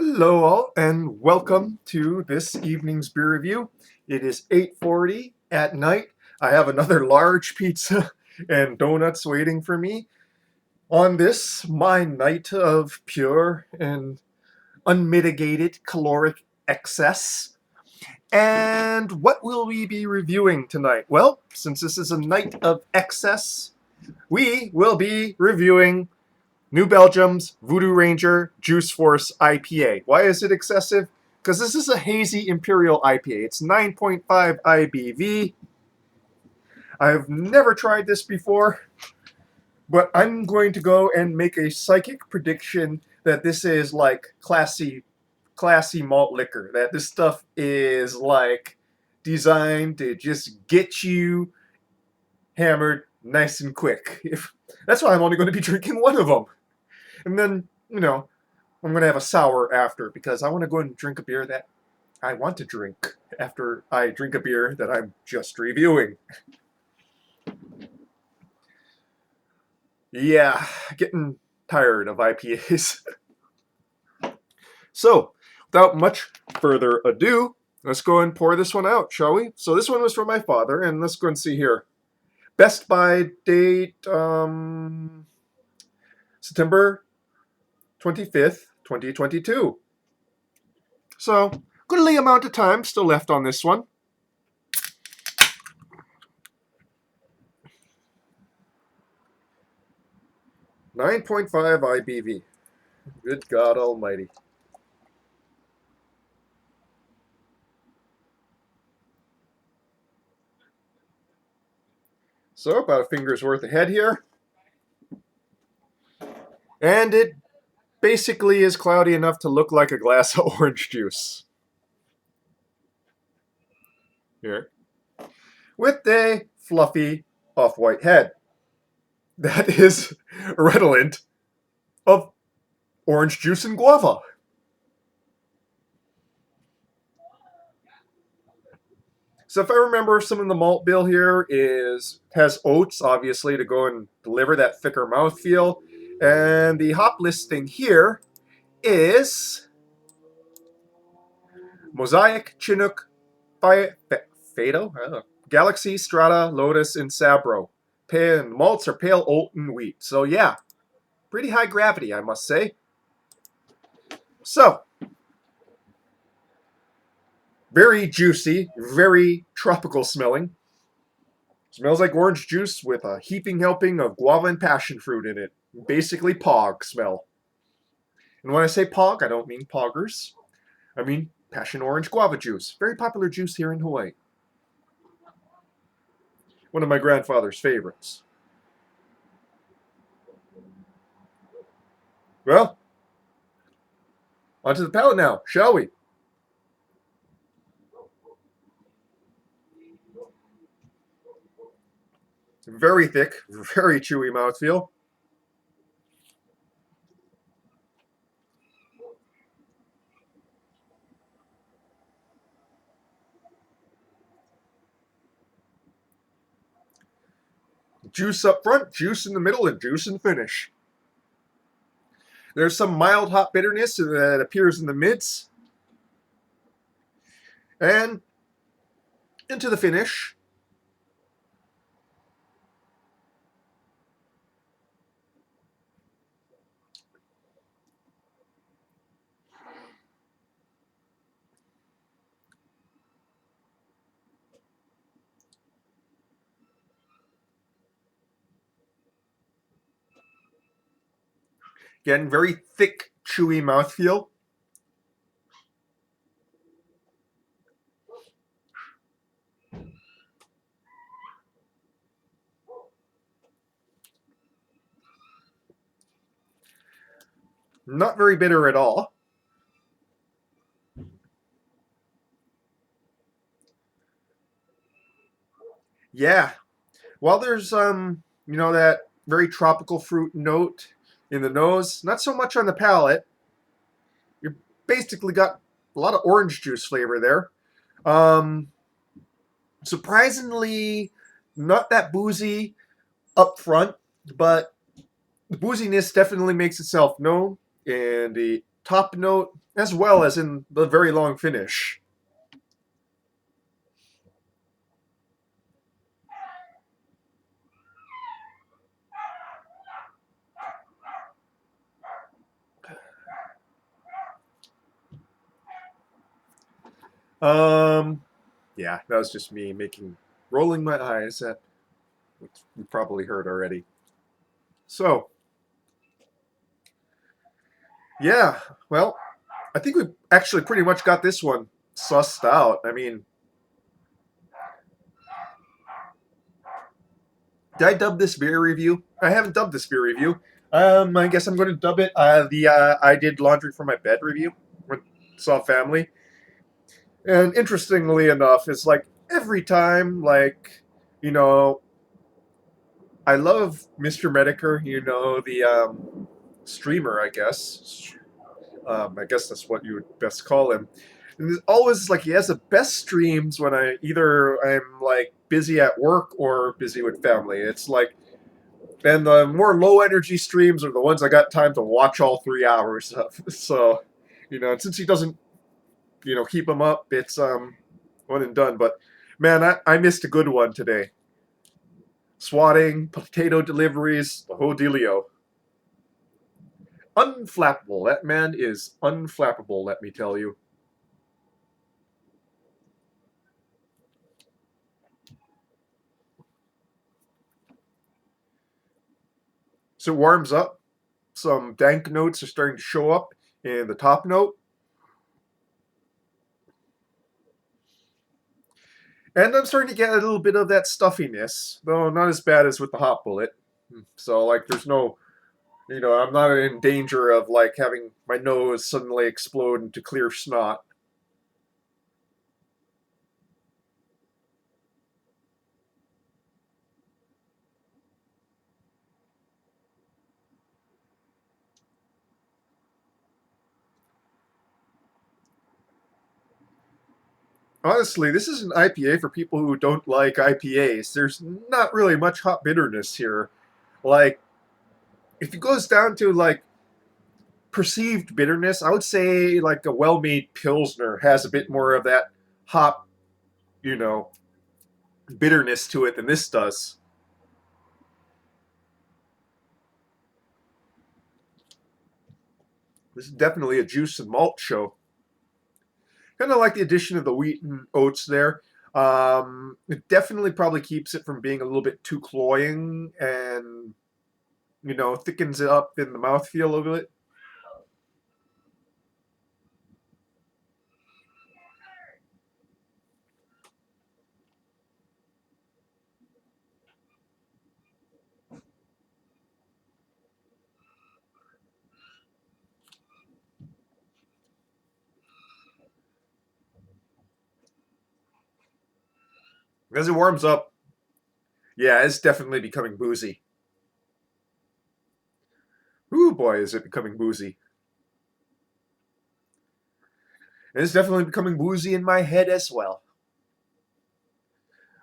Hello all and welcome to this evening's beer review. It is 8:40 at night. I have another large pizza and donuts waiting for me on this my night of pure and unmitigated caloric excess. And what will we be reviewing tonight? Well, since this is a night of excess, we will be reviewing New Belgium's Voodoo Ranger Juice Force IPA. Why is it excessive? Because this is a hazy imperial IPA. It's 9.5 IBV. I've never tried this before, but I'm going to go and make a psychic prediction that this is like classy malt liquor. That this stuff is like designed to just get you hammered nice and quick. That's why I'm only going to be drinking one of them. And then, I'm going to have a sour after because I want to go and drink a beer that I want to drink after I drink a beer that I'm just reviewing. Yeah, getting tired of IPAs. So, without much further ado, let's go and pour this one out, shall we? So this one was from my father, and let's go and see here. Best by date, September 25th, 2022. So, goodly amount of time still left on this one. .5 IBV. Good God Almighty. So, about a finger's worth ahead here. And it basically is cloudy enough to look like a glass of orange juice. Here. With a fluffy off-white head. That is redolent of orange juice and guava. So if I remember, some of the malt bill here has oats, obviously, to go and deliver that thicker mouthfeel. And the hop listing here is Mosaic, Chinook, Fado, Galaxy, Strata, Lotus, and Sabro. Malts are pale oat and wheat. So yeah, pretty high gravity, I must say. So, very juicy, very tropical smelling. Smells like orange juice with a heaping helping of guava and passion fruit in it. Basically pog smell. And when I say pog, I don't mean poggers. I mean passion orange guava juice. Very popular juice here in Hawaii. One of my grandfather's favorites. Well, onto the palate now, shall we? Very thick, very chewy mouthfeel. Juice up front, juice in the middle, and juice in the finish. There's some mild hop bitterness that appears in the mids. And into the finish. Again, very thick, chewy mouthfeel. Not very bitter at all. Yeah. While there's that very tropical fruit note in the nose, not so much on the palate. You basically got a lot of orange juice flavor there. Um, Surprisingly, not that boozy up front, but the booziness definitely makes itself known in the top note as well as in the very long finish. Um, yeah, that was just me rolling my eyes at what you probably heard already. So, yeah, well, I think we actually pretty much got this one sussed out. I mean, did I dub this beer review? I haven't dubbed this beer review. I guess I'm going to dub it the I did laundry for my bed review with Saw Family. And interestingly enough, it's like every time, like, you know, I love Mr. Medicare, the streamer, I guess. I guess that's what you would best call him. And it's always like he has the best streams when I'm like busy at work or busy with family. It's like, and the more low energy streams are the ones I got time to watch all 3 hours of. So, and since he doesn't, keep them up, it's one and done. But man, I missed a good one today. Swatting, potato deliveries, the whole dealio. Unflappable. That man is unflappable, let me tell you. So it warms up. Some dank notes are starting to show up in the top note. And I'm starting to get a little bit of that stuffiness, though not as bad as with the hot bullet. So, like, there's no, I'm not in danger of, like, having my nose suddenly explode into clear snot. Honestly, this is an IPA for people who don't like IPAs. There's not really much hot bitterness here. Like, if it goes down to, like, perceived bitterness, I would say, like, a well made Pilsner has a bit more of that hop, you know, bitterness to it than this does. This is definitely a juice and malt show. Kind of like the addition of the wheat and oats there. It definitely probably keeps it from being a little bit too cloying and, thickens it up in the mouthfeel a little bit. As it warms up, yeah, it's definitely becoming boozy. Ooh, boy, is it becoming boozy. And it's definitely becoming boozy in my head as well.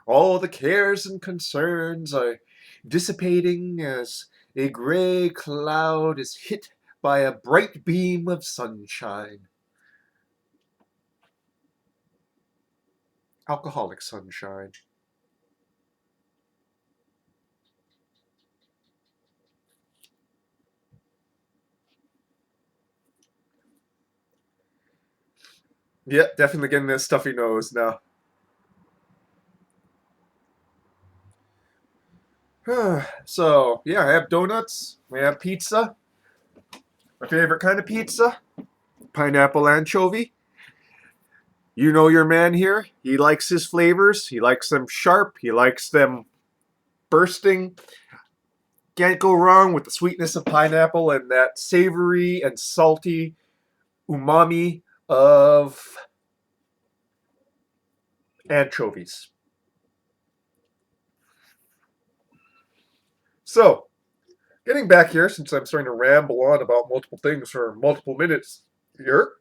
All the cares and concerns are dissipating as a gray cloud is hit by a bright beam of sunshine. Alcoholic sunshine. Yep, definitely getting that stuffy nose now. So, yeah, I have donuts. I have pizza. My favorite kind of pizza pineapple anchovy. You know your man here. He likes his flavors. He likes them sharp. He likes them bursting. Can't go wrong with the sweetness of pineapple and that savory and salty umami of anchovies. So, getting back here, since I'm starting to ramble on about multiple things for multiple minutes here,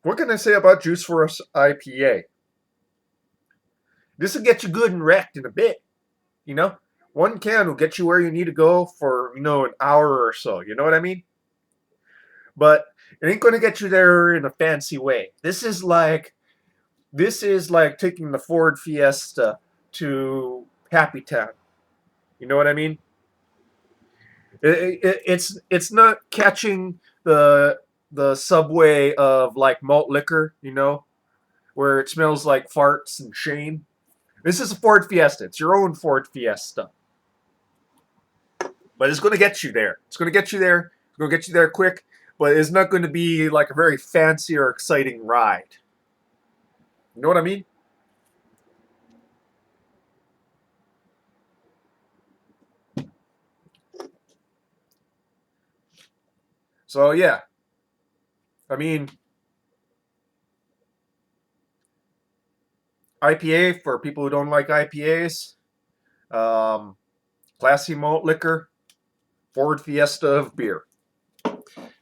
what can I say about Juice for Us IPA? This will get you good and wrecked in a bit, you know? One can will get you where you need to go for, an hour or so. You know what I mean? But It ain't gonna get you there in a fancy way. This is like taking the Ford Fiesta to Happy Town. You know what I mean? It's not catching the subway of like malt liquor, where it smells like farts and shame. This is a Ford Fiesta. It's your own Ford Fiesta, but it's going to get you there. It's going to get you there. It's going to get you there quick, but it's not going to be like a very fancy or exciting ride. You know what I mean? So yeah, I mean IPA for people who don't like IPAs. Um, Classy malt liquor, Ford Fiesta of beer.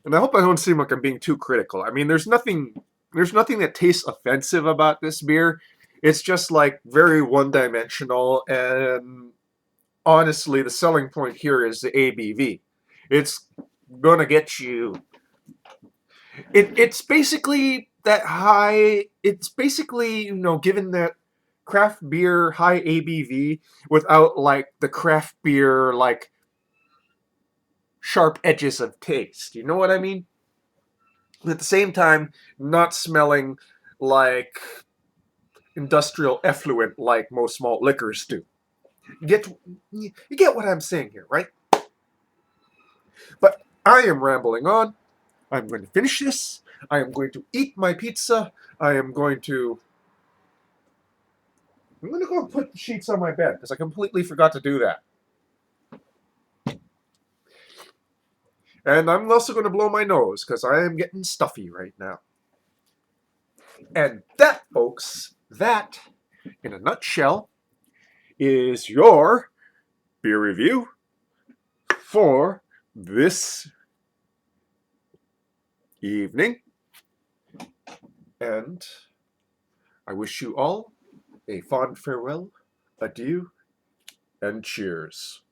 And I hope I don't seem like I'm being too critical. I mean, there's nothing that tastes offensive about this beer. It's just like very one-dimensional, and honestly, the selling point here is the ABV. It's gonna get you. It's basically that high. It's basically given that craft beer high ABV without like the craft beer like sharp edges of taste. You know what I mean? At the same time, not smelling like industrial effluent like most malt liquors do. You get what I'm saying here, right? But I am rambling on. I'm going to finish this. I am going to eat my pizza. I am going to. I'm going to go put the sheets on my bed because I completely forgot to do that. And I'm also going to blow my nose because I am getting stuffy right now. And that, folks, that, in a nutshell, is your beer review for this evening. And I wish you all a fond farewell, adieu, and cheers.